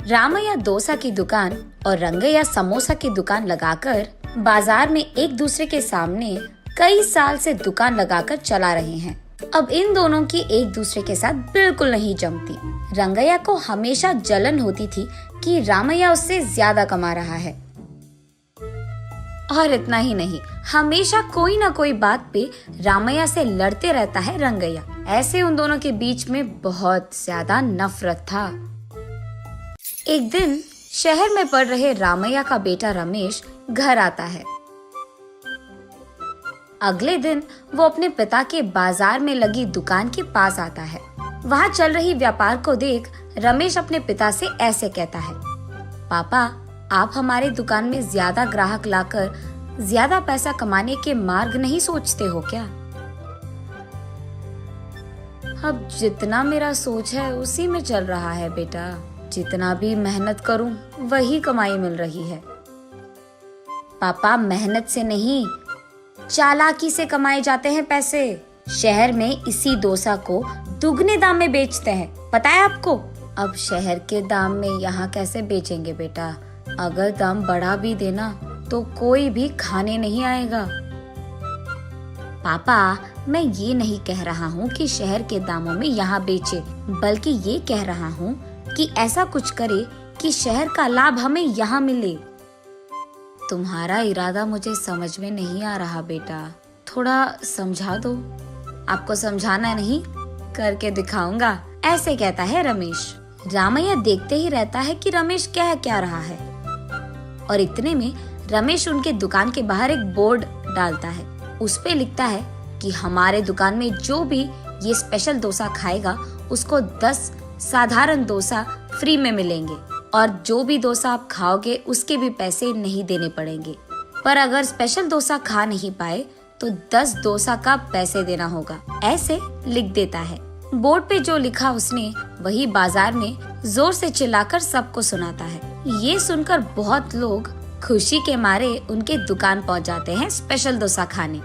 रामैया डोसा की दुकान और रंगैया समोसा की दुकान लगाकर बाजार में एक दूसरे के सामने कई साल से दुकान लगाकर चला रहे हैं। अब इन दोनों की एक दूसरे के साथ बिल्कुल नहीं जमती। रंगैया को हमेशा जलन होती थी कि रामैया उससे ज्यादा कमा रहा है। और इतना ही नहीं, हमेशा कोई ना कोई बात पे रामैया से लड़ते रहता है रंगैया। ऐसे उन दोनों के बीच में बहुत ज्यादा नफरत था। एक दिन शहर में पढ़ रहे रामैया का बेटा रमेश घर आता है। अगले दिन वो अपने पिता के बाजार में लगी दुकान के पास आता है। वहाँ चल रही व्यापार को देख रमेश अपने पिता से ऐसे कहता है, पापा, आप हमारे दुकान में ज्यादा ग्राहक लाकर ज्यादा पैसा कमाने के मार्ग नहीं सोचते हो क्या? अब जितना मेरा सोच है उसी में चल रहा है बेटा। जितना भी मेहनत करूं वही कमाई मिल रही है। पापा, मेहनत से नहीं, चालाकी से कमाए जाते हैं पैसे। शहर में इसी डोसा को दुगने दाम में बेचते हैं, पता है आपको? अब शहर के दाम में यहाँ कैसे बेचेंगे बेटा? अगर दाम बढ़ा भी देना तो कोई भी खाने नहीं आएगा। पापा, मैं ये नहीं कह रहा हूँ कि शहर के दामों में यहाँ बेचे, बल्कि ये कह रहा हूँ कि ऐसा कुछ करे कि शहर का लाभ हमें यहाँ मिले। तुम्हारा इरादा मुझे समझ में नहीं आ रहा बेटा, थोड़ा समझा दो। आपको समझाना नहीं, करके दिखाऊंगा, ऐसे कहता है रमेश। रामैया देखते ही रहता है कि रमेश क्या रहा है। और इतने में रमेश उनके दुकान के बाहर एक बोर्ड डालता है। उस पे लिखता है कि हमारे दुकान में जो भी ये स्पेशल डोसा खाएगा उसको 10 साधारण डोसा फ्री में मिलेंगे, और जो भी डोसा आप खाओगे उसके भी पैसे नहीं देने पड़ेंगे। पर अगर स्पेशल डोसा खा नहीं पाए तो 10 डोसा का पैसे देना होगा, ऐसे लिख देता है। बोर्ड पे जो लिखा उसने वही बाजार में जोर से चिल्लाकर सबको सुनाता है। ये सुनकर बहुत लोग खुशी के मारे उनके दुकान पहुंच जाते हैं स्पेशल डोसा खाने।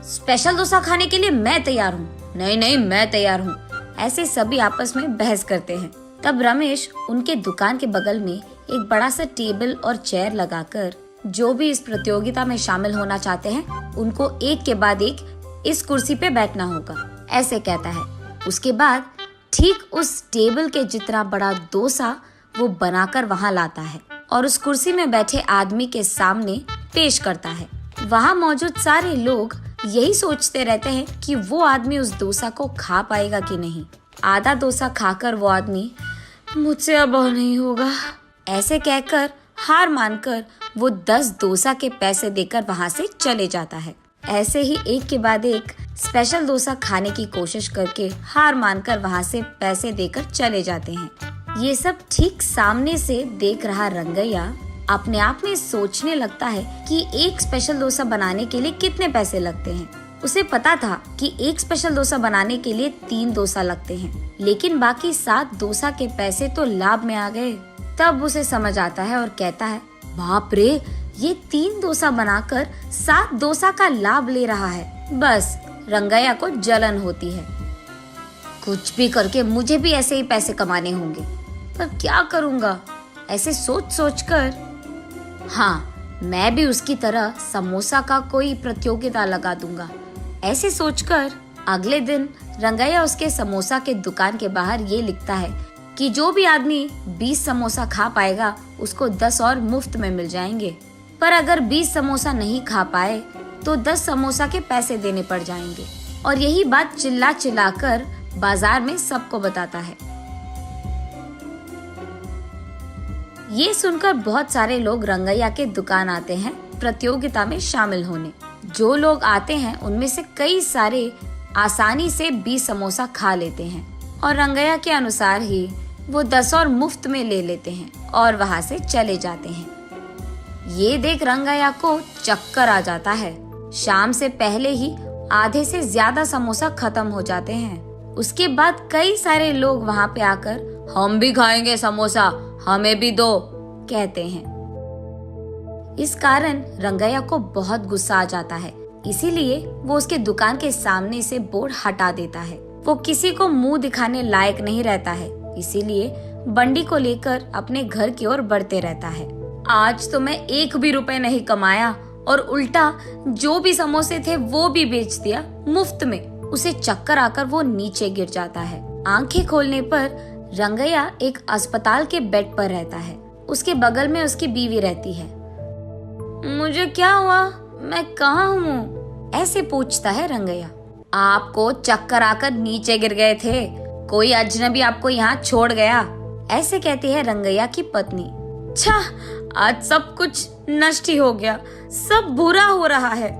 स्पेशल डोसा खाने के लिए मैं तैयार हूँ, नहीं मैं तैयार हूँ, ऐसे सभी आपस में बहस करते हैं। तब रमेश उनके दुकान के बगल में एक बड़ा सा टेबल और चेयर लगाकर जो भी इस प्रतियोगिता में शामिल होना चाहते हैं उनको एक के बाद एक इस कुर्सी पे बैठना होगा, ऐसे कहता है। उसके बाद ठीक उस टेबल के जितना बड़ा डोसा वो बनाकर वहाँ लाता है और उस कुर्सी में बैठे आदमी के सामने पेश करता है। वहाँ मौजूद सारे लोग यही सोचते रहते हैं कि वो आदमी उस डोसा को खा पाएगा कि नहीं। आधा डोसा खाकर वो आदमी, मुझसे अब और नहीं होगा, ऐसे कहकर हार मानकर वो 10 डोसा के पैसे देकर वहाँ से चले जाता है। ऐसे ही एक के बाद एक स्पेशल डोसा खाने की कोशिश करके हार मानकर वहाँ से पैसे देकर चले जाते हैं। ये सब ठीक सामने से देख रहा रंगैया अपने आप में सोचने लगता है कि एक स्पेशल डोसा बनाने के लिए कितने पैसे लगते हैं। उसे पता था कि एक स्पेशल डोसा बनाने के लिए 3 डोसा लगते हैं, लेकिन बाकी 7 डोसा के पैसे तो लाभ में आ गए। तब उसे समझ आता है और कहता है, बाप रे, ये 3 डोसा बनाकर 7 डोसा का लाभ ले रहा है। बस रंगैया को जलन होती है। कुछ भी करके मुझे भी ऐसे ही पैसे कमाने होंगे, पर क्या करूँगा? ऐसे सोच कर, हाँ, मैं भी उसकी तरह समोसा का कोई प्रतियोगिता लगा दूंगा। ऐसे सोचकर अगले दिन रंगैया उसके समोसा के दुकान के बाहर ये लिखता है कि जो भी आदमी 20 समोसा खा पाएगा उसको 10 और मुफ्त में मिल जाएंगे। पर अगर 20 समोसा नहीं खा पाए तो 10 समोसा के पैसे देने पड़ जाएंगे। और यही बात चिल्ला कर बाजार में सबको बताता है। ये सुनकर बहुत सारे लोग रंगैया के दुकान आते हैं प्रतियोगिता में शामिल होने। जो लोग आते हैं उनमें से कई सारे आसानी से 20 समोसा खा लेते हैं और रंगैया के अनुसार ही वो 10 और मुफ्त में ले लेते हैं और वहाँ से चले जाते हैं। ये देख रंगैया को चक्कर आ जाता है। शाम से पहले ही आधे से ज्यादा समोसा खत्म हो जाते हैं। उसके बाद कई सारे लोग वहाँ पे आकर, हम भी खाएंगे समोसा, हमें भी दो, कहते हैं। इस कारण रंगैया को बहुत गुस्सा आ जाता है। इसीलिए वो उसके दुकान के सामने से बोर्ड हटा देता है। वो किसी को मुंह दिखाने लायक नहीं रहता है, इसीलिए बंडी को लेकर अपने घर की ओर बढ़ते रहता है। आज तो मैं 1 भी रुपए नहीं कमाया और उल्टा जो भी समोसे थे वो भी बेच दिया मुफ्त में। उसे चक्कर आकर वो नीचे गिर जाता है। आंखें खोलने पर रंगैया एक अस्पताल के बेड पर रहता है। उसके बगल में उसकी बीवी रहती है। मुझे क्या हुआ? मैं कहाँ हूँ? ऐसे पूछता है रंगैया। आपको चक्कर आकर नीचे गिर गए थे, कोई अजनबी आपको यहाँ छोड़ गया, ऐसे कहती है रंगैया की पत्नी। छा, आज सब कुछ नष्ट ही हो गया, सब बुरा हो रहा है।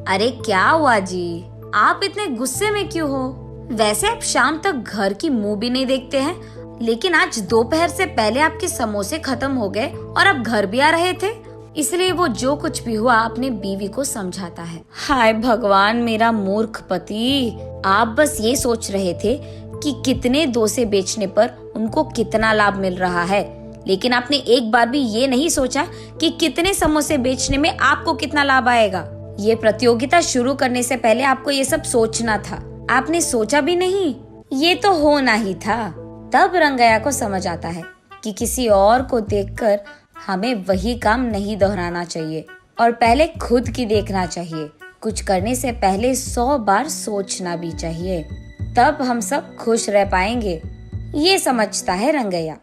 अरे क्या हुआ जी, आप इतने गुस्से में क्यों हो? वैसे आप शाम तक घर की मुंह भी नहीं देखते हैं, लेकिन आज दोपहर से पहले आपके समोसे खत्म हो गए और आप घर भी आ रहे थे। इसलिए वो जो कुछ भी हुआ अपने बीवी को समझाता है। हाय भगवान, मेरा मूर्ख पति, आप बस ये सोच रहे थे कि कितने डोसे बेचने पर उनको कितना लाभ मिल रहा है, लेकिन आपने एक बार भी ये नहीं सोचा कि कितने समोसे बेचने में आपको कितना लाभ आएगा। ये प्रतियोगिता शुरू करने से पहले आपको ये सब सोचना था, आपने सोचा भी नहीं, ये तो होना ही था। तब रंगैया को समझ आता है कि किसी और को देखकर हमें वही काम नहीं दोहराना चाहिए और पहले खुद की देखना चाहिए। कुछ करने से पहले 100 बार सोचना भी चाहिए, तब हम सब खुश रह पाएंगे। ये समझता है रंगैया।